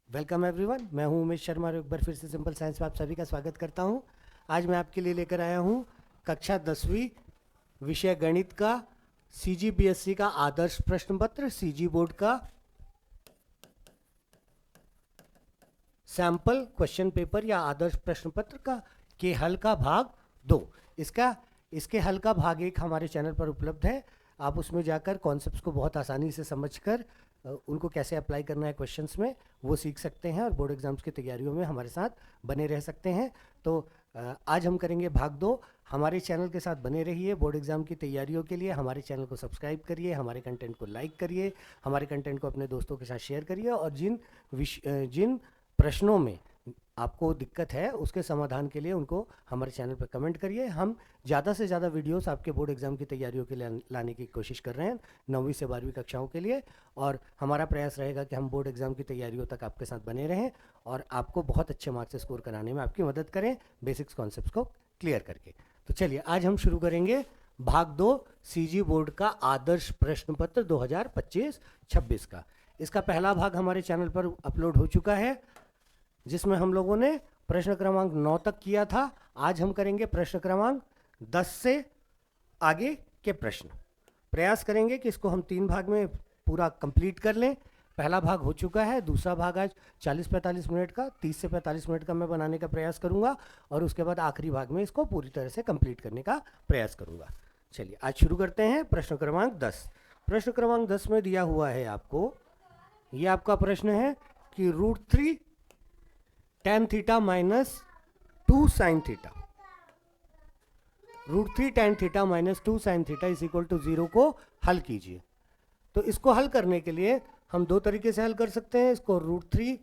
Welcome everyone, मैं हूं उमेश शर्मा और एक बार फिर से सिंपल साइंस में आप सभी का स्वागत करता हूं। आज मैं आपके लिए लेकर आया हूं कक्षा 10वीं विषय गणित का सीजीपीएससी का आदर्श प्रश्न पत्र सीजी बोर्ड का सैंपल क्वेश्चन पेपर या आदर्श प्रश्न पत्र का के हल का भाग 2। इसके हल का भाग 1 हमारे चैनल पर उपलब्ध है। आप उसमें जाकर कॉन्सेप्ट्स को बहुत आसानी से समझकर उनको कैसे अप्लाई करना है क्वेश्चंस में वो सीख सकते हैं और बोर्ड एग्जाम्स की तैयारियों में हमारे साथ बने रह सकते हैं। तो आज हम करेंगे भाग 2। हमारे चैनल के साथ बने रहिए। बोर्ड एग्जाम की तैयारियों के लिए हमारे चैनल को सब्सक्राइब करिए, हमारे कंटेंट को लाइक करिए, हमारे कंटेंट को अपने दोस्तों के साथ शेयर करिए और जिन प्रश्नों में आपको दिक्कत है उसके समाधान के लिए उनको हमारे चैनल पर कमेंट करिए। हम ज़्यादा से ज़्यादा वीडियोस आपके बोर्ड एग्जाम की तैयारियों के लिए लाने की कोशिश कर रहे हैं 9वीं से 12वीं कक्षाओं के लिए, और हमारा प्रयास रहेगा कि हम बोर्ड एग्जाम की तैयारियों तक आपके साथ बने रहें और आपको बहुत अच्छे मार्क्स से स्कोर कराने में आपकी मदद करें बेसिक्स कॉन्सेप्ट्स को क्लियर करके। तो चलिए आज हम शुरू करेंगे भाग 2 सीजी बोर्ड का आदर्श प्रश्न पत्र 2025-26 का। इसका पहला भाग हमारे चैनल पर अपलोड हो चुका है जिसमें हम लोगों ने प्रश्न क्रमांक 9 तक किया था। आज हम करेंगे प्रश्न क्रमांक 10 से आगे के प्रश्न। प्रयास करेंगे कि इसको हम 3 भाग में पूरा कंप्लीट कर लें। पहला भाग हो चुका है, दूसरा भाग आज 40-45 मिनट का, 30 से 45 मिनट का मैं बनाने का प्रयास करूंगा और उसके बाद आखिरी भाग में इसको पूरी तरह से कंप्लीट करने का प्रयास करूंगा। चलिए आज शुरू करते हैं प्रश्न क्रमांक 10। प्रश्न क्रमांक 10 में दिया हुआ है आपको, ये आपका प्रश्न है कि √3 tan theta minus 2 sine theta, √3 tan theta minus 2 sine theta is equal to 0 को हल कीजिए। तो इसको हल करने के लिए हम दो तरीके से हल कर सकते हैं। इसको √3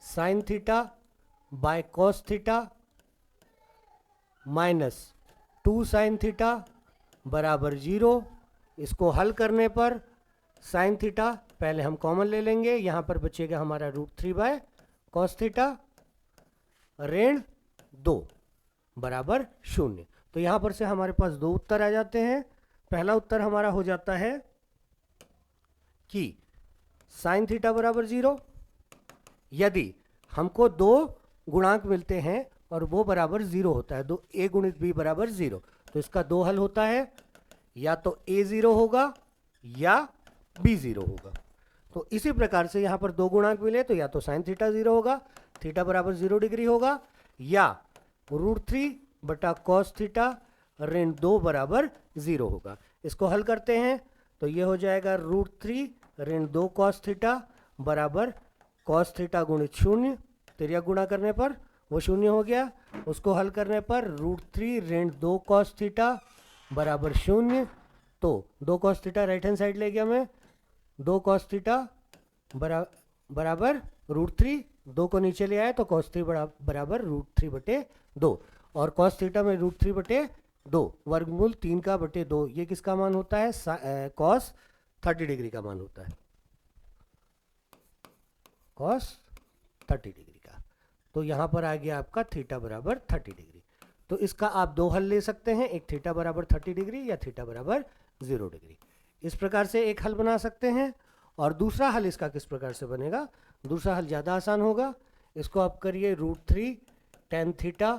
sine theta by cos theta minus 2 sine theta बराबर 0। इसको हल करने पर साइन थीटा पहले हम कॉमन ले लेंगे, यहाँ पर बचेगा हमारा √3 बाय कॉस थीटा ऋण 2 बराबर 0। तो यहाँ पर से हमारे पास दो उत्तर आ जाते हैं। पहला उत्तर हमारा हो जाता है कि साइन थीटा बराबर 0 यदि हमको दो गुणांक मिलते हैं और वो बराबर 0 होता है, दो a गुणित b बराबर 0, तो इसका दो हल होता है, या तो a 0 होगा या b 0 होगा। तो इसी प्रकार से यहाँ पर दो गुणांक मिले तो या तो साइन थीटा 0 होगा, थीटा बराबर 0 डिग्री होगा, या √3 बटा कॉस थीटा ऋण 2 बराबर 0 होगा। इसको हल करते हैं तो ये हो जाएगा √3 ऋण 2 कॉस थीटा बराबर कॉस थीटा गुणित 0, तिर्यक गुणा करने पर वो 0 हो गया। उसको हल करने पर √3 ऋण 2 कॉस थीटा बराबर 0। तो 2 cos theta right hand side ले गया मैं, 2 कॉस थीटा बराबर √3, 2 को नीचे ले आए तो कॉस 3 बराबर √3 बटे 2, और कॉस थीटा में √3 बटे 2 वर्गमूल 3 का बटे 2, ये किसका मान होता है? कॉस 30 डिग्री का मान होता है, कॉस 30 डिग्री का। तो यहाँ पर आ गया आपका थीटा बराबर 30 डिग्री। तो इसका आप दो हल ले सकते हैं, एक थीटा बराबर 30 डिग्री या थीटा बराबर 0 डिग्री। इस प्रकार से एक हल बना सकते हैं। और दूसरा हल इसका किस प्रकार से बनेगा? दूसरा हल ज़्यादा आसान होगा। इसको आप करिए √3 tan थीटा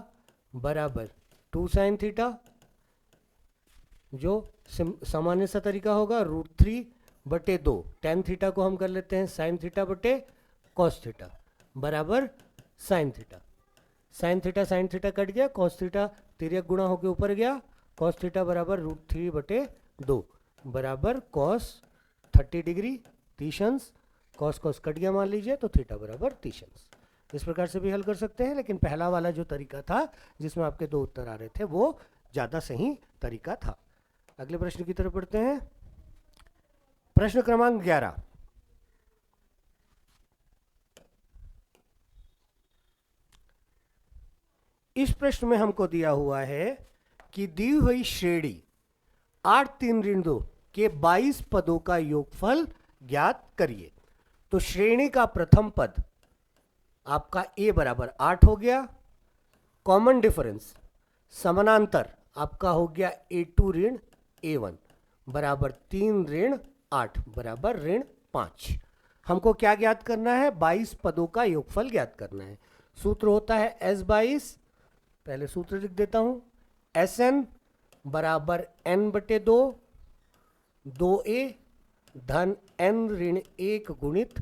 बराबर 2 साइन थीटा, जो सामान्य सा तरीका होगा √3 बटे 2, tan थीटा को हम कर लेते हैं साइन थीटा बटे कॉस थीटा बराबर sine theta. Sine theta cut गया, कॉस थीटा तिर्यक गुणा होकर ऊपर गया, कॉस थीटा बराबर √3 बटे 2 बराबर कॉस 30 डिग्री 30 अंश, कॉस कॉस कट गया मान लीजिए, तो थीटा बराबर 30 अंश। इस प्रकार से भी हल कर सकते हैं, लेकिन पहला वाला जो तरीका था जिसमें आपके दो उत्तर आ रहे थे वो ज़्यादा सही तरीका था। अगले प्रश्न की तरफ बढ़ते हैं। प्रश्न क्रमांक 11। इस प्रश्न में हमको दिया हुआ है कि दी हुई श्रेणी 8 3 ऋण 2 के 22 पदों का योगफल ज्ञात करिए। तो श्रेणी का प्रथम पद आपका a बराबर 8 हो गया, कॉमन डिफरेंस समानांतर आपका हो गया a2 ऋण a1 बराबर 3 ऋण 8 बराबर ऋण 5। हमको क्या ज्ञात करना है? 22 पदों का योगफल ज्ञात करना है। सूत्र होता है S22, पहले सूत्र लिख देता हूं, SN बराबर N/2 2A धन N ऋण 1 गुणित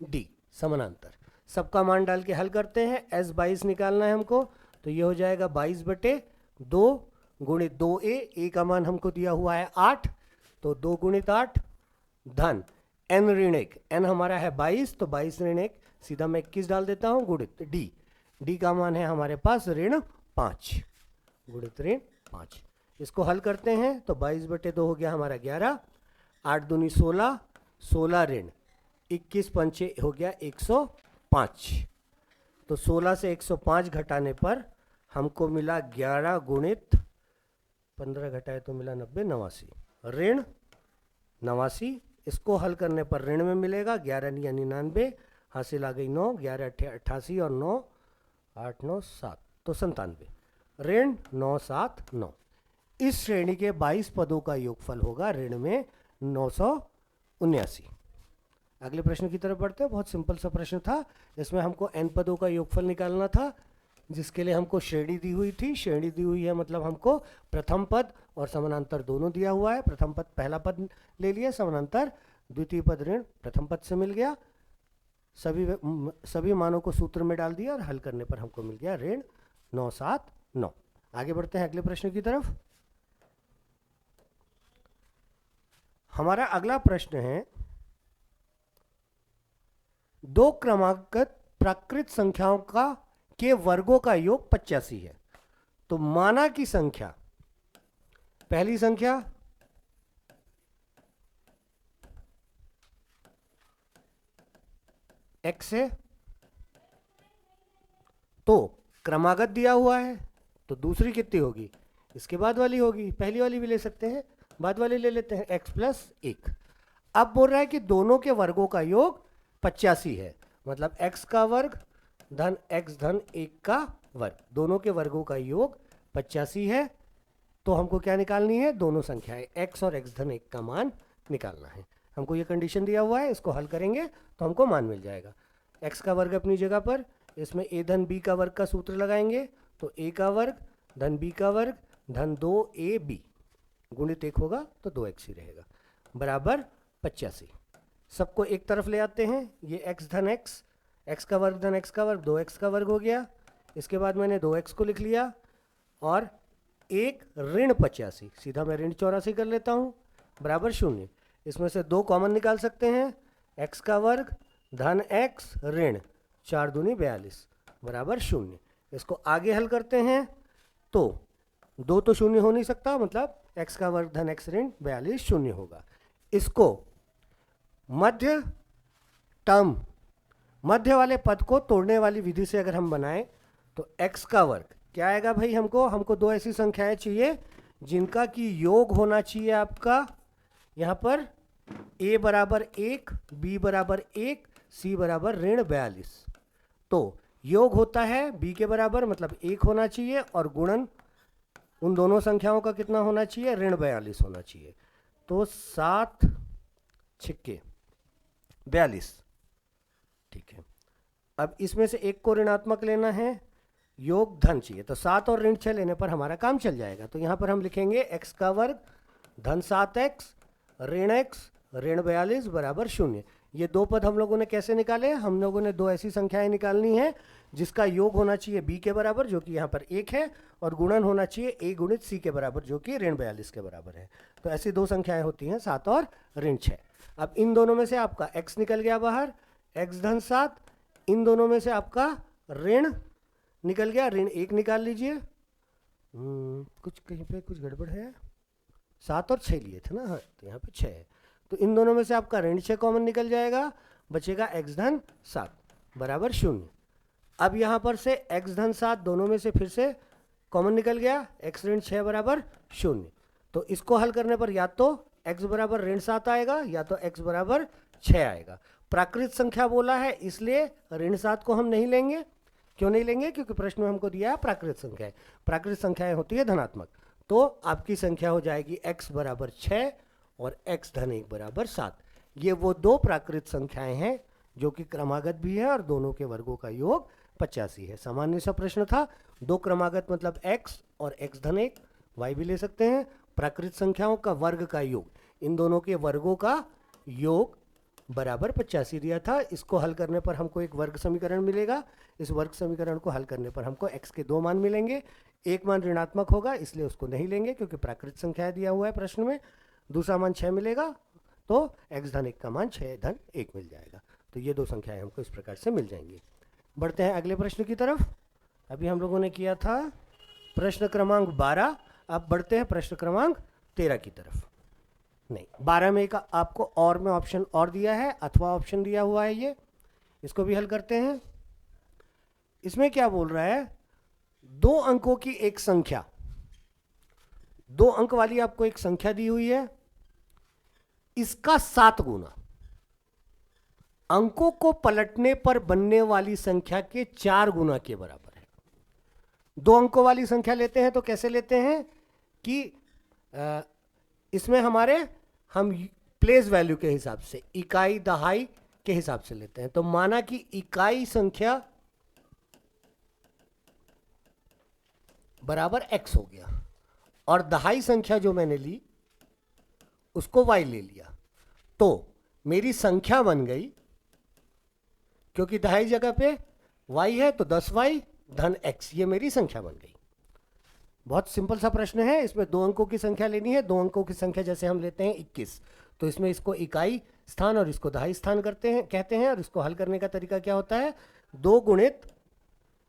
D समानांतर। सबका मान डाल के हल करते हैं। S22 निकालना है हमको, तो ये हो जाएगा 22/2 गुणित 2A, A का मान हमको दिया हुआ है 8, तो 2 गुणित 8 धन N ऋण 1, N हमारा है 22, तो 22 ऋण 1 सीधा मैं 21 डाल देता हूँ गुणित D, D का मान है हमारे पास ऋण 5 गुणित ऋण 5। इसको हल करते हैं तो 22/2 हो गया हमारा 11, 8 दूनी 16, 16 ऋण 21 पंचे हो गया 105, तो 16 से 105 घटाने पर हमको मिला 11 गुणित 15 घटाए तो मिला 90, 89 ऋण 89। इसको हल करने पर ऋण में मिलेगा 11 यानी 99, हासिल आ गई 9, 11 88 और 9 8 9 7 तो 97, ऋण 979। इस श्रेणी के 22 पदों का योगफल होगा ऋण में 979। अगले प्रश्न की तरफ बढ़ते हैं। बहुत सिंपल सा प्रश्न था, इसमें हमको n पदों का योगफल निकालना था, जिसके लिए हमको श्रेणी दी हुई थी। श्रेणी दी हुई है मतलब हमको प्रथम पद और समानांतर दोनों दिया हुआ है। प्रथम पद पहला पद ले लिया, समानांतर द्वितीय पद ऋण प्रथम पद से मिल गया। सभी मानों को सूत्र में डाल दिया और हल करने पर हमको मिल गया ऋण 979। आगे बढ़ते हैं अगले प्रश्न की तरफ। हमारा अगला प्रश्न है, दो क्रमागत प्राकृत संख्याओं के वर्गों का योग 85 है। तो माना की संख्या, पहली संख्या x है, तो क्रमागत दिया हुआ है, तो दूसरी कितनी होगी? इसके बाद वाली होगी। पहली वाली भी ले सकते हैं, बाद वाली ले लेते हैं, x + 1। अब बोल रहा है कि दोनों के वर्गों का योग 85 है, मतलब x का वर्ग धन x धन 1 का वर्ग, दोनों के वर्गों का योग 85 है। तो हमको क्या निकालनी है? दोनों संख्याएं x और x धन 1 का मान निकालना है। हमको ये कंडीशन दिया हुआ है, इसको हल करेंगे तो हमको मान मिल जाएगा। x का वर्ग अपनी जगह पर, इसमें a धन b का वर्ग का सूत्र लगाएंगे, तो a का वर्ग धन b का वर्ग धन 2ab गुणित 1 होगा तो 2x ही रहेगा, बराबर 85। सबको एक तरफ ले आते हैं, ये x धन x का वर्ग धन x का वर्ग 2x का वर्ग हो गया। इसके बाद मैंने 2x को लिख लिया और 1 ऋण 85, सीधा मैं ऋण 84 कर लेता हूँ, बराबर 0। इसमें से 2 कॉमन निकाल सकते हैं, x का वर्ग धन x ऋण 4 दूनी 42 बराबर 0। इसको आगे हल करते हैं तो 2 तो 0 हो नहीं सकता, मतलब x का वर्ग धन x ऋण 42 0 होगा। इसको मध्य टर्म, मध्य वाले पद को तोड़ने वाली विधि से अगर हम बनाएं तो x का वर्ग क्या आएगा भाई? हमको दो ऐसी संख्याएं चाहिए जिनका की योग होना चाहिए आपका यहाँ पर a बराबर 1, b बराबर 1, c बराबर ऋण 42। तो योग होता है b के बराबर, मतलब 1 होना चाहिए, और गुणन उन दोनों संख्याओं का कितना होना चाहिए? ऋण 42 होना चाहिए। तो 7 छिक्के 42, ठीक है। अब इसमें से एक को ऋणात्मक लेना है, योग धन चाहिए, तो 7 और ऋण 6 लेने पर हमारा काम चल जाएगा। तो यहाँ पर हम लिखेंगे x का वर्ग धन 7x ऋण x ऋण 42 बराबर 0। ये दो पद हम लोगों ने कैसे निकाले? हम लोगों ने दो ऐसी संख्याएं निकालनी है जिसका योग होना चाहिए b के बराबर, जो कि यहाँ पर 1 है, और गुणन होना चाहिए a गुणित c के बराबर, जो कि ऋण 42 के बराबर है। तो ऐसी दो संख्याएं होती हैं 7 और ऋण 6। अब इन दोनों में से आपका x निकल गया बाहर, x धन 7, इन दोनों में से आपका ऋण निकल गया, ऋण 1 निकाल लीजिए। कुछ कहीं पे कुछ गड़बड़ है, 7 और 6 लिए थे ना, हाँ, तो यहाँ पे 6 है, तो इन दोनों में से आपका ऋण 6 कॉमन निकल जाएगा, बचेगा x धन 7 बराबर 0। अब यहाँ पर से x धन 7 दोनों में से फिर से कॉमन निकल गया, x ऋण 6 बराबर 0। तो इसको हल करने पर या तो x बराबर ऋण 7 आएगा या तो x बराबर 6 आएगा। प्राकृत संख्या बोला है इसलिए ऋण 7 को हम नहीं लेंगे। क्यों नहीं लेंगे? क्योंकि प्रश्न में हमको दिया है प्राकृत संख्या। प्राकृत संख्याएं होती है धनात्मक, तो आपकी संख्या हो जाएगी x बराबर 6 और x धन 1 बराबर 7। ये वो दो प्राकृत संख्याएं हैं जो कि क्रमागत भी है और दोनों के वर्गों का योग 85 है। सामान्य सा प्रश्न था। दो क्रमागत मतलब x और x धन 1, y भी ले सकते हैं। प्राकृत संख्याओं का वर्ग का योग, इन दोनों के वर्गों का योग बराबर 85 दिया था। इसको हल करने पर हमको एक वर्ग समीकरण मिलेगा। इस वर्ग समीकरण को हल करने पर हमको x के दो मान मिलेंगे। एक मान ऋणात्मक होगा इसलिए उसको नहीं लेंगे क्योंकि प्राकृत संख्या दिया हुआ है प्रश्न में। दूसरा मान 6 मिलेगा तो x धन 1 का मान 6 धन 1 मिल जाएगा। तो ये दो संख्याएं हमको इस प्रकार से मिल जाएंगी। बढ़ते हैं अगले प्रश्न की तरफ। अभी हम लोगों ने किया था प्रश्न क्रमांक 12, अब बढ़ते हैं प्रश्न क्रमांक 13 की तरफ। नहीं, 12 में एक आपको और में ऑप्शन और दिया है, अथवा ऑप्शन दिया हुआ है, ये इसको भी हल करते हैं। इसमें क्या बोल रहा है, 2 अंकों की एक संख्या, 2 अंक वाली आपको एक संख्या दी हुई है, इसका 7 गुना अंकों को पलटने पर बनने वाली संख्या के 4 गुना के बराबर है। 2 अंकों वाली संख्या लेते हैं तो कैसे लेते हैं कि इसमें हम प्लेस वैल्यू के हिसाब से, इकाई दहाई के हिसाब से लेते हैं। तो माना कि इकाई संख्या बराबर x हो गया और दहाई संख्या जो मैंने ली उसको y ले लिया, तो मेरी संख्या बन गई, क्योंकि दहाई जगह पे y है तो 10y धन x, ये मेरी संख्या बन गई। बहुत सिंपल सा प्रश्न है। इसमें 2 अंकों की संख्या लेनी है। 2 अंकों की संख्या जैसे हम लेते हैं 21, तो इसमें इसको इकाई स्थान और इसको दहाई स्थान कहते हैं। और इसको हल करने का तरीका क्या होता है, 2 गुणित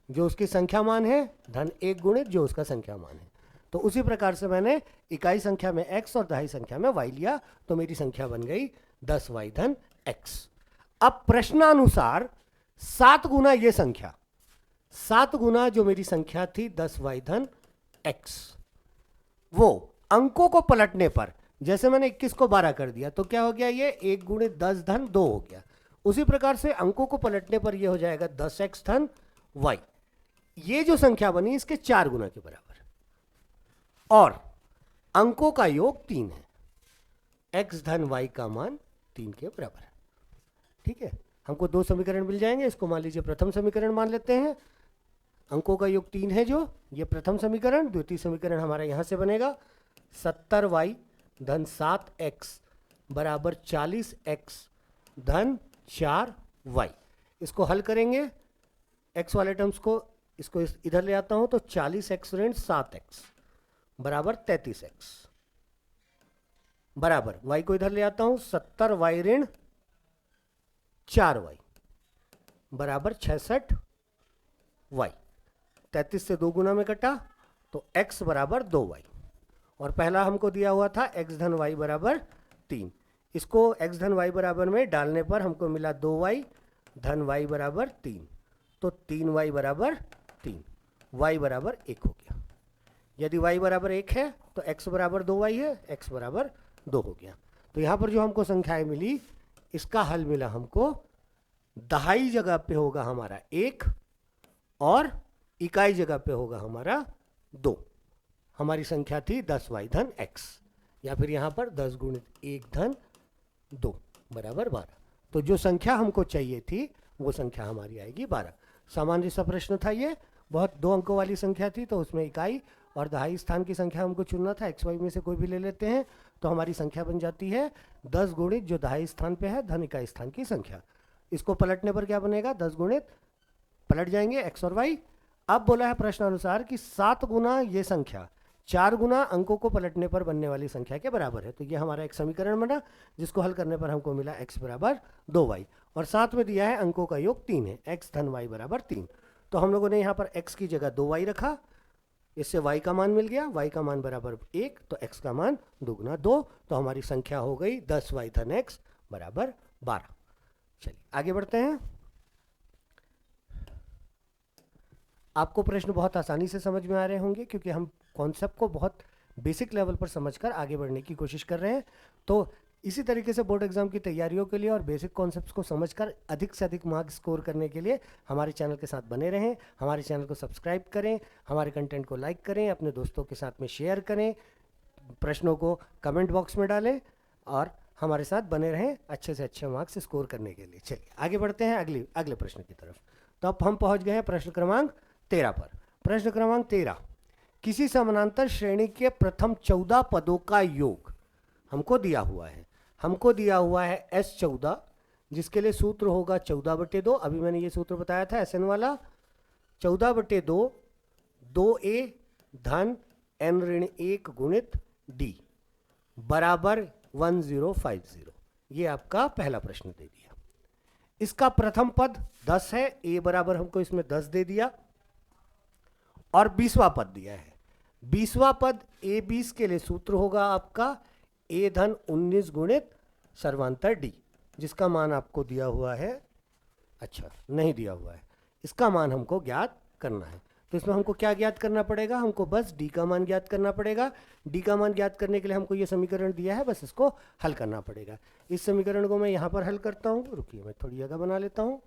जो उसकी संख्या मान है धन 1 गुणित जो उसका संख्या मान है। तो उसी प्रकार से मैंने इकाई संख्या में x और दहाई संख्या में y लिया, तो मेरी संख्या बन गई 10y धन x। अब प्रश्नानुसार 7 गुना ये संख्या, 7 गुना जो मेरी संख्या थी 10y धन x, वो अंकों को पलटने पर, जैसे मैंने 21 को 12 कर दिया तो क्या हो गया, ये 1 गुणित 10 धन 2 हो गया। उसी प्रकार से अंकों को पलटने पर ये हो जाएगा 10x धन y। ये जो संख्या बनी इसके 4 गुना के बराबर, और अंकों का योग 3 है। x धन y का मान 3 के बराबर है। ठीक है, हमको 2 समीकरण मिल जाएंगे। इसको मान लीजिए प्रथम समीकरण मान लेते हैं। अंकों का योग 3 है जो, ये प्रथम समीकरण। द्वितीय समीकरण हमारा यहां से बनेगा 70y धन 7x बराबर 40x धन 4y। इसको हल करेंगे, x वाले टर्म्स को इसको इधर ले आता हूं तो 40x ऋण 7x बराबर 33x बराबर, y को इधर ले आता हूं 70y ऋण 4y बराबर 66y। 33 से 2 गुना में कटा तो x बराबर 2y, और पहला हमको दिया हुआ था x धन y बराबर 3। इसको x धन y बराबर में डालने पर हमको मिला 2y धन y बराबर 3, तो 3y बराबर 3, y बराबर 1 हो गया। यदि y बराबर 1 है तो x बराबर 2y है, x बराबर 2 हो गया। तो यहाँ पर जो हमको संख्याएं मिली, इसका हल मिला हमको, दहाई जगह पे होगा हमारा 1 और इकाई जगह पे होगा हमारा 2। हमारी संख्या थी 10y धन x, या फिर यहाँ पर 10 गुणित 1 धन 2 बराबर 12। तो जो संख्या हमको चाहिए थी वो संख्या हमारी आएगी 12। सामान्य सा प्रश्न था ये, बहुत 2 अंकों वाली संख्या थी, तो उसमें इकाई और दहाई स्थान की संख्या हमको चुनना था। x y में से कोई भी ले लेते हैं तो हमारी संख्या बन जाती है 10 गुणित जो दहाई स्थान पे है धन इकाई स्थान की संख्या। इसको पलटने पर क्या बनेगा, 10 गुणित, पलट जाएंगे x और y। अब बोला है प्रश्नानुसार कि 7 गुना ये संख्या 4 गुना अंकों को पलटने पर बनने वाली संख्या के बराबर है। तो ये हमारा एक समीकरण बना, जिसको हल करने पर हमको मिला x बराबर 2y, और साथ में दिया है अंकों का योग 3 है, x धन y बराबर 3। तो हम लोगों ने यहाँ पर x की जगह 2y रखा, इससे y का मान मिल गया, y का मान बराबर 1, तो x का मान 2 गुना 2, तो हमारी संख्या हो गई 10y धन x बराबर 12। चलिए आगे बढ़ते हैं। आपको प्रश्न बहुत आसानी से समझ में आ रहे होंगे, क्योंकि हम कॉन्सेप्ट को बहुत बेसिक लेवल पर समझकर आगे बढ़ने की कोशिश कर रहे हैं। तो इसी तरीके से बोर्ड एग्जाम की तैयारियों के लिए और बेसिक कॉन्सेप्ट्स को समझकर अधिक से अधिक मार्क्स स्कोर करने के लिए हमारे चैनल के साथ बने रहें। हमारे चैनल को सब्सक्राइब करें, हमारे कंटेंट को लाइक करें, अपने दोस्तों के साथ में शेयर करें, प्रश्नों को कमेंट बॉक्स में डालें, और हमारे साथ बने रहें अच्छे से अच्छे मार्क्स स्कोर करने के लिए। चलिए आगे बढ़ते हैं अगले प्रश्न की तरफ। तो अब हम पहुंच गए हैं प्रश्न क्रमांक 13 पर। प्रश्न क्रमांक 13, किसी समानांतर श्रेणी के प्रथम 14 पदों का योग हमको दिया हुआ है। हमको दिया हुआ है S14, जिसके लिए सूत्र होगा 14/2। अभी मैंने ये सूत्र बताया था SN वाला, 14/2 2a धन n ऋण 1 गुणित d बराबर 1050। ये आपका पहला प्रश्न दे दिया। इसका प्रथम पद 10 है, a बराबर हमको इसमें 10 दे दिया, और 20वां पद दिया है। 20वां पद a20 के लिए सूत्र होगा आपका a धन 19 गुणित सर्वांतर d, जिसका मान आपको दिया हुआ है, अच्छा नहीं दिया हुआ है, इसका मान हमको ज्ञात करना है। तो इसमें हमको क्या ज्ञात करना पड़ेगा, हमको बस d का मान ज्ञात करना पड़ेगा। d का मान ज्ञात करने के लिए हमको ये समीकरण दिया है, बस इसको हल करना पड़ेगा। इस समीकरण को मैं यहाँ पर हल करता हूँ, रुकिए मैं थोड़ी जगह बना लेता हूँ।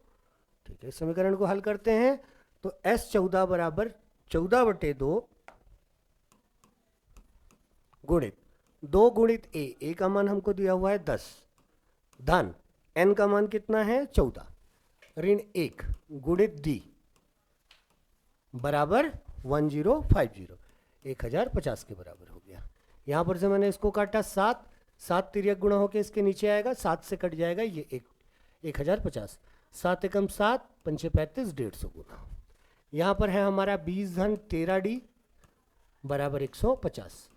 ठीक है, इस समीकरण को हल करते हैं तो S14 बराबर 14/2 गुणित 2 गुणित a का मान हमको दिया हुआ है 10 धन n का मान कितना है 14 ऋण 1 गुणित d बराबर 1050 1050 के बराबर हो गया। यहाँ पर से मैंने इसको काटा 7 तिर्यक गुणा होकर इसके नीचे आएगा, 7 से कट जाएगा ये 1050, 7 एकम 7 पंचे 35 150 गुना। यहाँ पर है हमारा 20 धन 13d बराबर 150।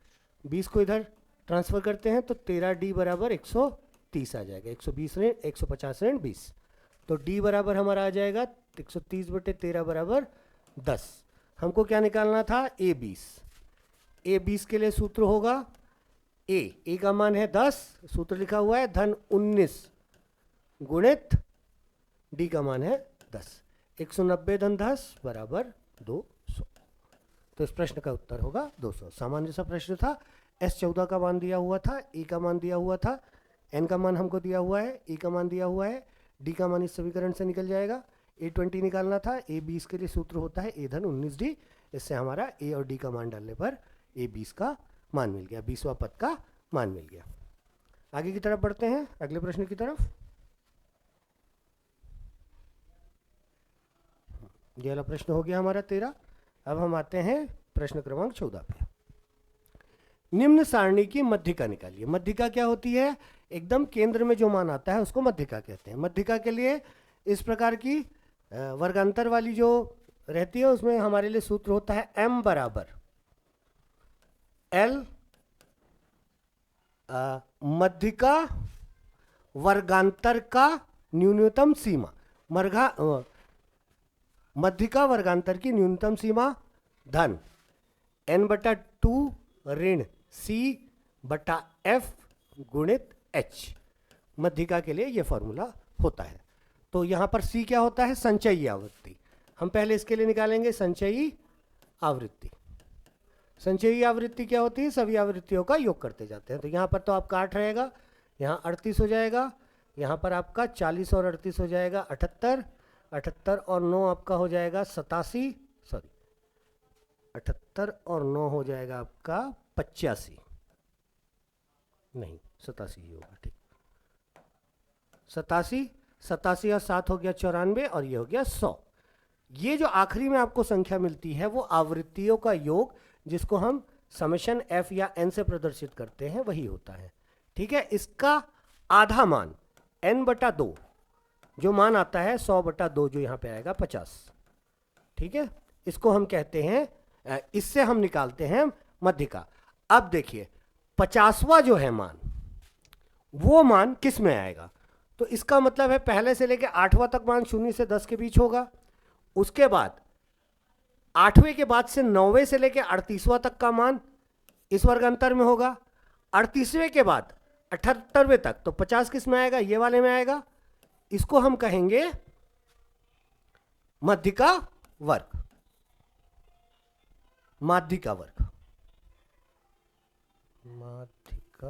20 को इधर ट्रांसफर करते हैं तो 13d बराबर 130 आ जाएगा, 120 ऋण 150 ऋण 20, तो d बराबर हमारा आ जाएगा 130/13 बराबर 10। हमको क्या निकालना था, a20 के लिए सूत्र होगा a का मान है 10, सूत्र लिखा हुआ है धन 19 गुणित d का मान है 10, 190 धन 10 बराबर 200। तो इस प्रश्न का उत्तर होगा 200। सामान्य सा प्रश्न था, S14 का मान दिया हुआ था, a का मान दिया हुआ था, n का मान हमको दिया हुआ है, a का मान दिया हुआ है, d का मान इस समीकरण से निकल जाएगा, a20 निकालना था, a20 के लिए सूत्र होता है a धन 19d। इससे हमारा a और d का मान डालने पर a20 का मान मिल गया, 20वां पद का मान मिल गया। आगे की तरफ बढ़ते हैं, अगले प्रश्न की तरफ। ये वाला प्रश्न हो गया हमारा 13। अब हम आते हैं प्रश्न क्रमांक 14 पे। निम्न सारणी की मध्यिका निकालिए। मध्यिका क्या होती है, एकदम केंद्र में जो मान आता है उसको मध्यिका कहते हैं। मध्यिका के लिए इस प्रकार की वर्गांतर वाली जो रहती है उसमें हमारे लिए सूत्र होता है m बराबर l मध्यिका वर्गांतर का न्यूनतम सीमा, मध्यिका वर्गांतर की न्यूनतम सीमा धन n/2 ऋण c/f गुणित h। मध्यिका के लिए यह फॉर्मूला होता है। तो यहाँ पर c क्या होता है, संचयी आवृत्ति। हम पहले इसके लिए निकालेंगे संचयी आवृत्ति। संचयी आवृत्ति क्या होती है, सभी आवृत्तियों का योग करते जाते हैं। तो यहाँ पर तो आपका 8 रहेगा, यहाँ 38 हो जाएगा, यहाँ पर आपका 40 और 38 हो जाएगा 78, 78 और 9 आपका हो जाएगा 87, सॉरी 78 और 9 हो जाएगा आपका 85, नहीं 87 ही होगा, ठीक 87, 87 और 7 हो गया 94 और ये हो गया 100। ये जो आखिरी में आपको संख्या मिलती है वो आवृत्तियों का योग, जिसको हम समेशन f या n से प्रदर्शित करते हैं, वही होता है। ठीक है, इसका आधा मान n/2 जो मान आता है 100/2 जो यहाँ पे आएगा 50। ठीक है, इसको हम कहते हैं, इससे हम निकालते हैं मध्यिका। अब देखिए 50वां जो है मान, वो मान किस में आएगा, तो इसका मतलब है पहले से लेके 8वां तक मान 0 से 10 के बीच होगा। उसके बाद 8वें के बाद से 9वें से लेके 38वां तक का मान इस वर्गांतर में होगा। 38वें के बाद 78वें तक, तो 50 किस में आएगा, ये वाले में आएगा। इसको हम कहेंगे मध्यिका वर्ग, माध्यिका वर्ग, माध्यिका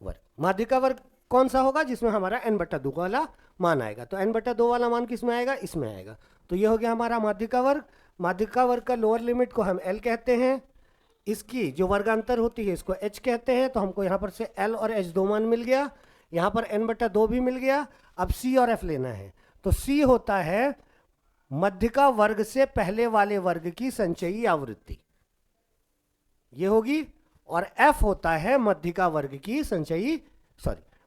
वर्ग। माध्यिका वर्ग कौन सा होगा, जिसमें हमारा n/2 वाला मान आएगा। तो n/2 वाला मान किस में आएगा, इसमें आएगा। तो ये हो गया हमारा माध्यिका वर्ग। माध्यिका वर्ग का लोअर लिमिट को हम l कहते हैं, इसकी जो वर्गांतर होती है इसको h कहते हैं, तो हमको यहाँ पर से l और h दो मान मिल गया, यहाँ पर n/2 भी मिल गया। अब c और f लेना है, तो c होता है मध्यिका वर्ग से पहले वाले वर्ग की संचयी आवृत्ति, ये होगी, और f होता है मध्यिका वर्ग की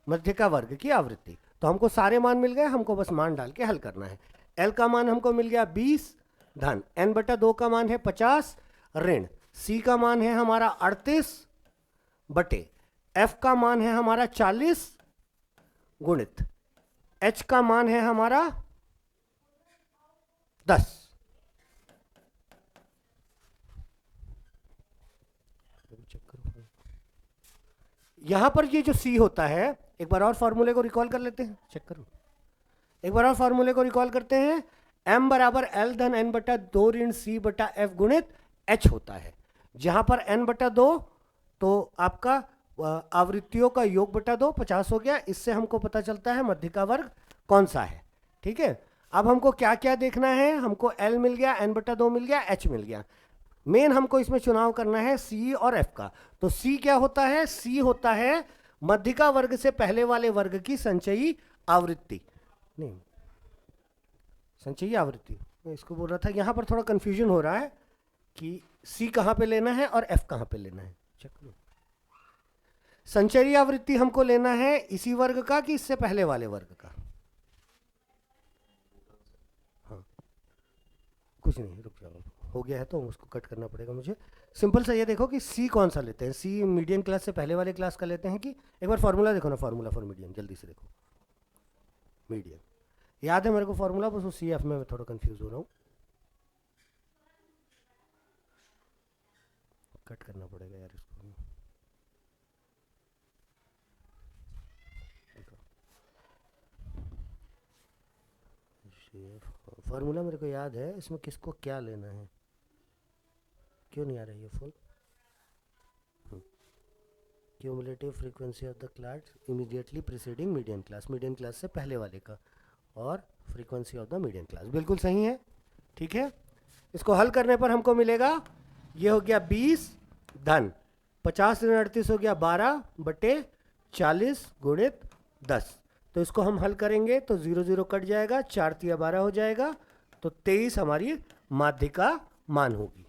मध्यिका वर्ग की आवृत्ति। तो हमको सारे मान मिल गए, हमको बस मान डाल के हल करना है। l का मान हमको मिल गया 20 धन n/2 का मान है 50 ऋण c का मान है हमारा 38 बटे f का मान है हमारा 40 गुणित h का मान है हमारा 10। यहां पर ये जो c होता है, एक बार और फॉर्मूले को रिकॉल कर लेते हैं, चेक करो, एक बार और फॉर्मूले को रिकॉल करते हैं। m बराबर l धन n/2 ऋण c बटा f गुणित h होता है, जहां पर n/2 तो आपका आवृत्तियों का योग बटा 2 50 हो गया। इससे हमको पता चलता है मध्यिका वर्ग कौन सा है। ठीक है, अब हमको क्या क्या देखना है, हमको l मिल गया, n/2 मिल गया, h मिल गया। मेन हमको इसमें चुनाव करना है c और f का। तो c क्या होता है, c होता है मध्यिका वर्ग से पहले वाले वर्ग की संचयी आवृत्ति, नहीं संचयी आवृत्ति, मैं इसको बोल रहा था, यहां पर थोड़ा कंफ्यूजन हो रहा है कि c कहां पे लेना है और f कहां पे लेना है। चेक लो, संचयी आवृत्ति हमको लेना है इसी वर्ग का कि इससे पहले वाले वर्ग का। हाँ कुछ नहीं, रुक जाओ, हो गया है तो उसको कट करना पड़ेगा मुझे। सिंपल सा ये देखो कि c कौन सा लेते हैं, c मीडियन क्लास से पहले वाले क्लास का लेते हैं कि, एक बार फॉर्मूला देखो ना, फॉर्मूला फॉर मीडियन, जल्दी से देखो, मीडियन याद है मेरे को फॉर्मूला, बस उस CF में मैं थोड़ा कंफ्यूज हो रहा हूँ, कट करना पड़ेगा यार इसको। फॉर्मूला मेरे को याद है, इसमें किसको क्या लेना है, क्यों नहीं आ रही है full, cumulative frequency of the class immediately preceding median class, median class से पहले वाले का, और frequency of the median class, बिल्कुल सही है। ठीक है, इसको हल करने पर हमको मिलेगा, ये हो गया 20 धन 50 ऋण 38 हो गया 12 बटे 40 गुणित 10। तो इसको हम हल करेंगे तो 0 0 कट जाएगा, 4 तिया 12 हो जाएगा, तो 23 हमारी माध्यिका मान होगी।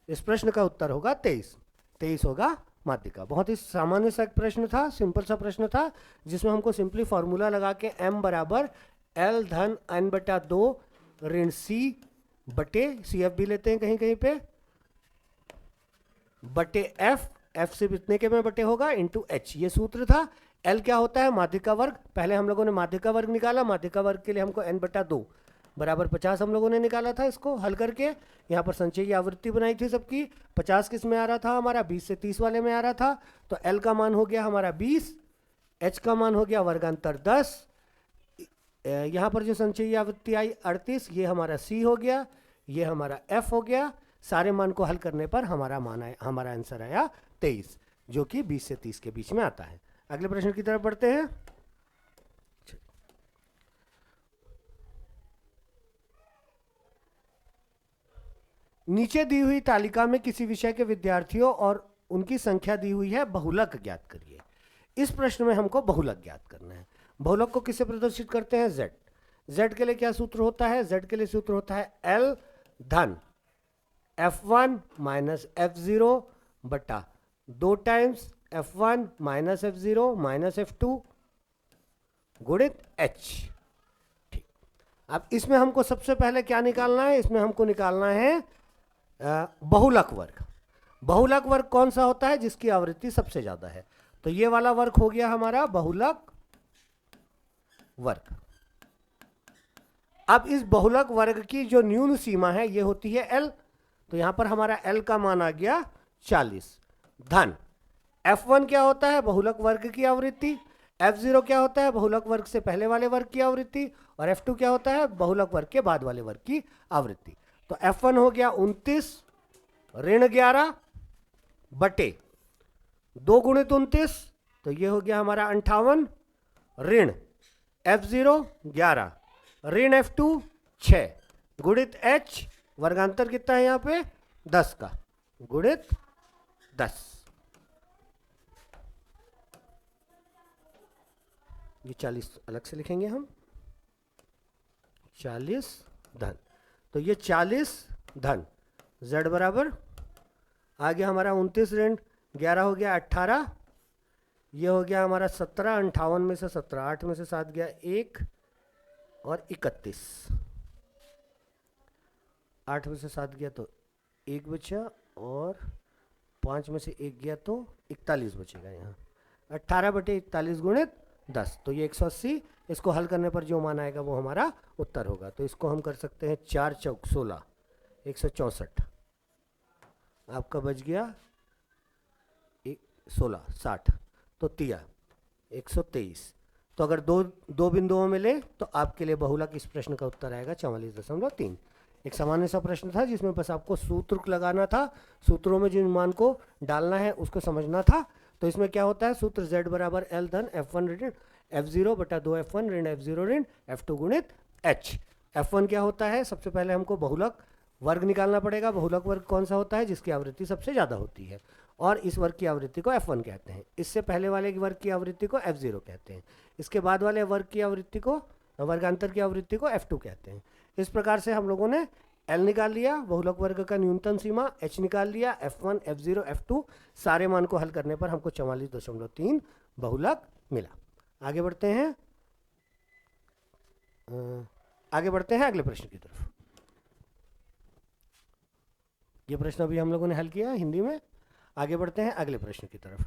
इस प्रश्न का उत्तर होगा 23 होगा माध्यिका। बहुत ही सामान्य सा प्रश्न था, सिंपल सा प्रश्न था, जिसमें हमको सिंपली फॉर्मूला लगा के m बराबर l धन n/2 ऋण c बटे CF भी लेते हैं कहीं कहीं पे, बटे f से इतने के में बटे होगा इंटू h, ये सूत्र था। l क्या होता है, माध्यिका वर्ग, पहले हम लोगों ने माध्यिका वर्ग निकाला, माध्यिका वर्ग के लिए हमको n/2 बराबर 50 हम लोगों ने निकाला था। इसको हल करके यहाँ पर संचयी आवृत्ति बनाई थी सबकी, 50 किस में आ रहा था हमारा, 20 से 30 वाले में आ रहा था, तो l का मान हो गया हमारा 20, h का मान हो गया वर्गांतर 10, यहाँ पर जो संचयी आवृत्ति आई 38, ये हमारा c हो गया, ये हमारा f हो गया। सारे मान को हल करने पर हमारा मान आया, हमारा आंसर आया 23, जो कि 20 से 30 के बीच में आता है। अगले प्रश्न की तरफ बढ़ते हैं। नीचे दी हुई तालिका में किसी विषय के विद्यार्थियों और उनकी संख्या दी हुई है, बहुलक ज्ञात करिए। इस प्रश्न में हमको बहुलक ज्ञात करना है। बहुलक को किससे प्रदर्शित करते हैं, z। z के लिए क्या सूत्र होता है, z के लिए सूत्र होता है l धन f1 माइनस f0 बटा 2 times f1 minus f0 minus f2 गुणित h। ठीक, अब इसमें हमको सबसे पहले क्या निकालना है, इसमें हमको निकालना है बहुलक वर्ग। बहुलक वर्ग कौन सा होता है, जिसकी आवृत्ति सबसे ज्यादा है, तो ये वाला वर्ग हो गया हमारा बहुलक वर्ग। अब इस बहुलक वर्ग की जो न्यून सीमा है ये होती है l, तो यहां पर हमारा l का मान आ गया 40 धन f1 क्या होता है, बहुलक वर्ग की आवृत्ति, f0 क्या होता है, बहुलक वर्ग से पहले वाले वर्ग की आवृत्ति, और f2 क्या होता है, बहुलक वर्ग के बाद वाले वर्ग की आवृत्ति। तो f1 हो गया 29 ऋण 11 बटे 2 गुणित 29, तो ये हो गया हमारा 58 ऋण f0 11 ऋण f2 6 गुणित h, वर्गांतर कितना है यहाँ पे 10 का, गुणित 10, ये 40 अलग से लिखेंगे हम, 40 धन, तो ये 40 धन z बराबर आ गया हमारा 29 ऋण 11 हो गया 18, ये हो गया हमारा 17, 58 में से 17, 8 में से 7 गया 1 और 31, 8 में से 7 गया तो 1 बचा और 5 में से 1 गया तो 41 बचेगा यहाँ, 18/41 गुणित 10, तो ये 180, इसको हल करने पर जो मान आएगा वो हमारा उत्तर होगा। तो इसको हम कर सकते हैं 4 चौक 16, 164, आपका बच गया 16, 60, तो तिया 123। तो अगर दो बिंदुओं में ले तो आपके लिए बहुलक इस प्रश्न का उत्तर आएगा 44.3। एक सामान्य सा प्रश्न था जिसमें बस आपको सूत्र लगाना था, सूत्रों में जिन मान को डालना है उसको समझना था। तो इसमें क्या होता है, सूत्र z बराबर l धन f1 ऋण f0 बटा 2 f1 ऋण f0 ऋण f2 गुणित h। f1 क्या होता है, सबसे पहले हमको बहुलक वर्ग निकालना पड़ेगा। बहुलक वर्ग कौन सा होता है, जिसकी आवृत्ति सबसे ज़्यादा होती है, और इस वर्ग की आवृत्ति को f1 कहते हैं। इससे पहले वाले वर्ग की आवृत्ति को f0 कहते हैं। इसके बाद वाले वर्ग की आवृत्ति को, वर्गांतर की आवृत्ति को f2 कहते हैं। इस प्रकार से हम लोगों ने L निकाल लिया, बहुलक वर्ग का न्यूनतम सीमा H निकाल लिया, F1 F0 F2 सारे मान को हल करने पर हमको 44.3 बहुलक मिला। आगे बढ़ते हैं अगले प्रश्न की तरफ। ये प्रश्न अभी हम लोगों ने हल किया हिंदी में। आगे बढ़ते हैं अगले प्रश्न की तरफ।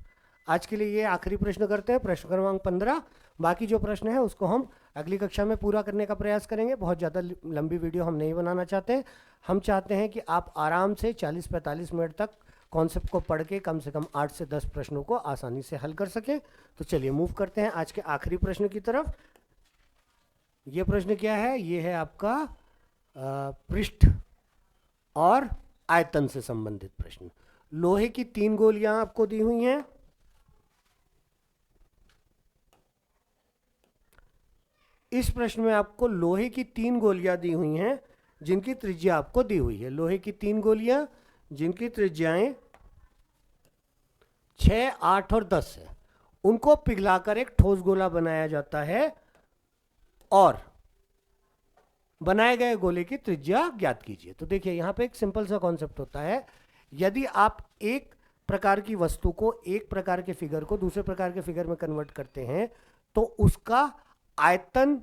आज के लिए ये आखिरी प्रश्न करते हैं, प्रश्न क्रमांक 15। बाकी जो प्रश्न है उसको हम अगली कक्षा में पूरा करने का प्रयास करेंगे। बहुत ज़्यादा लंबी वीडियो हम नहीं बनाना चाहते। हम चाहते हैं कि आप आराम से 40-45 मिनट तक कॉन्सेप्ट को पढ़ के कम से कम 8 से 10 प्रश्नों को आसानी से हल कर सकें। तो चलिए मूव करते हैं आज के आखिरी प्रश्न की तरफ। ये प्रश्न क्या है, ये है आपका पृष्ठ और आयतन से संबंधित प्रश्न। लोहे की 3 गोलियां आपको दी हुई हैं। इस प्रश्न में आपको लोहे की 3 गोलियां दी हुई हैं जिनकी त्रिज्या आपको दी हुई है। लोहे की 3 गोलियां जिनकी त्रिज्याएं 6, 8 और 10 है, उनको पिघलाकर एक ठोस गोला बनाया जाता है और बनाए गए गोले की त्रिज्या ज्ञात कीजिए। तो देखिए यहाँ पे एक सिंपल सा कॉन्सेप्ट होता है। यदि आप एक प्रकार की वस्तु को, एक प्रकार के फिगर को दूसरे प्रकार के फिगर में कन्वर्ट करते हैं तो उसका आयतन,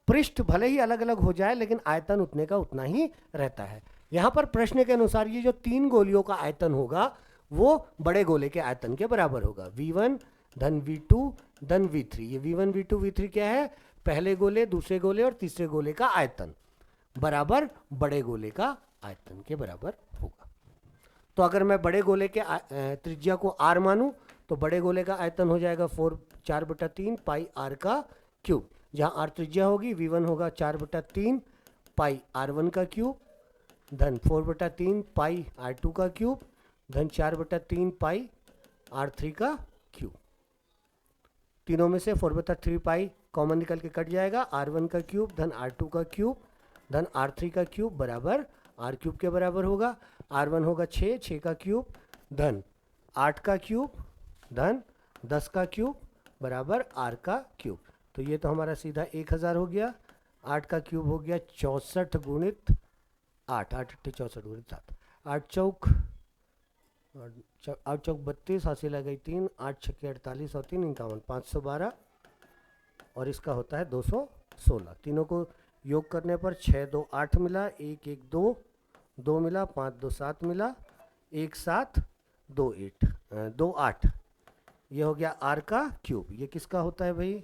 पृष्ठ भले ही अलग अलग हो जाए लेकिन आयतन उतने का उतना ही रहता है। यहाँ पर प्रश्न के अनुसार ये जो 3 गोलियों का आयतन होगा वो बड़े गोले के आयतन के बराबर होगा। V1 धन V2 धन V3। ये V1 V2 V3 क्या है, पहले गोले, दूसरे गोले और तीसरे गोले का आयतन बराबर बड़े गोले का आयतन के बराबर होगा। तो अगर मैं बड़े गोले के त्रिज्या को r मानूं तो बड़े गोले का आयतन हो जाएगा 4/3 पाई r का क्यूब। जहां r त्रिज्या होगी, V1 होगा 4/3 पाई r1 का क्यूब धन 4/3 पाई r2 का क्यूब धन 4/3 पाई r3 का क्यूब। तीनों में से 4/3 पाई कॉमन निकल के कट जाएगा। r1 का क्यूब धन r2 का क्यूब धन r3 का क्यूब बराबर r क्यूब के बराबर होगा। r1 होगा 6 का क्यूब धन 8 का क्यूब धन 10 का क्यूब बराबर r का क्यूब। तो ये तो हमारा सीधा 1000 हो गया। 8 का क्यूब हो गया 64 गुणित 8, 8 64 गुणित 7, 8 चौक 32, 80 लग गई 3, 8 छक्के 48 और 3 51, 512 और इसका होता है 216। तीनों को योग करने पर 6 2 8 मिला, 1 1 2 2 मिला, 5 2 7 मिला, 1 7 2 8। ये हो गया r का क्यूब। ये किसका होता है भाई,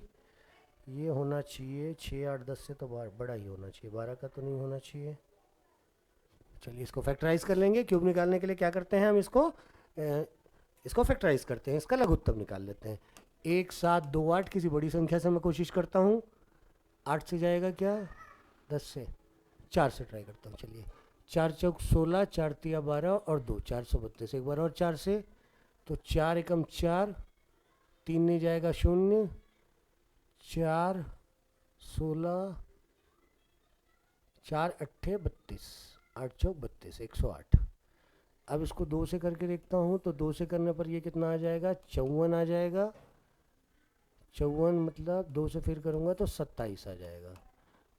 ये होना चाहिए 6 8 10 से तो बड़ा ही होना चाहिए, 12 का तो नहीं होना चाहिए। चलिए इसको फैक्टराइज कर लेंगे। क्यूब निकालने के लिए क्या करते हैं हम, इसको फैक्टराइज करते हैं, इसका लघुत्तम निकाल लेते हैं। 1 7 2 8 किसी बड़ी संख्या से मैं कोशिश करता हूँ। 8 से जाएगा क्या, 10 से, 4 से ट्राई करता हूँ। चलिए 4 चौक 16, 4 तिया 12 और 2 432। एक बार और 4 से, तो 4 एकम 4, 3 नहीं जाएगा 0, 4 16, 4 8 32, 8 चौक 32, 108। अब इसको 2 से करके देखता हूँ, तो 2 से करने पर ये कितना आ जाएगा, 54 आ जाएगा। 54 मतलब 2 से फिर करूँगा तो 27 आ जाएगा।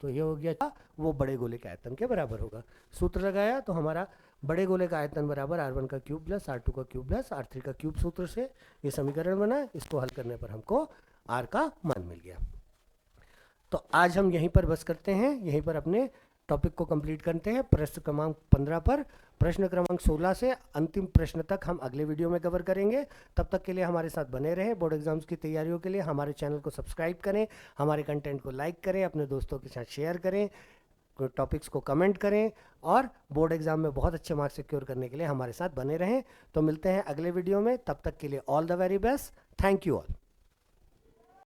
तो ये हो गया वो बड़े गोले के आयतन के बराबर होगा। सूत्र लगाया तो हमारा बड़े गोले का आयतन बराबर R1 का क्यूब प्लस R2 का क्यूब प्लस R3 का क्यूब सूत्र से ये समीकरण बना। इसको हल करने पर हमको R का मान मिल गया। तो आज हम यहीं पर बस करते हैं, यहीं पर अपने टॉपिक को कंप्लीट करते हैं। प्रश्न क्रमांक 15 पर प्रश्न क्रमांक 16 से अंतिम प्रश्न तक हम अगले वीडियो में कवर करेंगे। तब तक के लिए हमारे साथ बने रहें। बोर्ड एग्जाम्स की तैयारियों के लिए हमारे चैनल को सब्सक्राइब करें, हमारे कंटेंट को लाइक करें, अपने दोस्तों के साथ शेयर करें, टॉपिक्स को कमेंट करें और बोर्ड एग्जाम में बहुत अच्छे मार्क्स सिक्योर करने के लिए हमारे साथ बने रहें। तो मिलते हैं अगले वीडियो में, तब तक के लिए all the very best. Thank you all.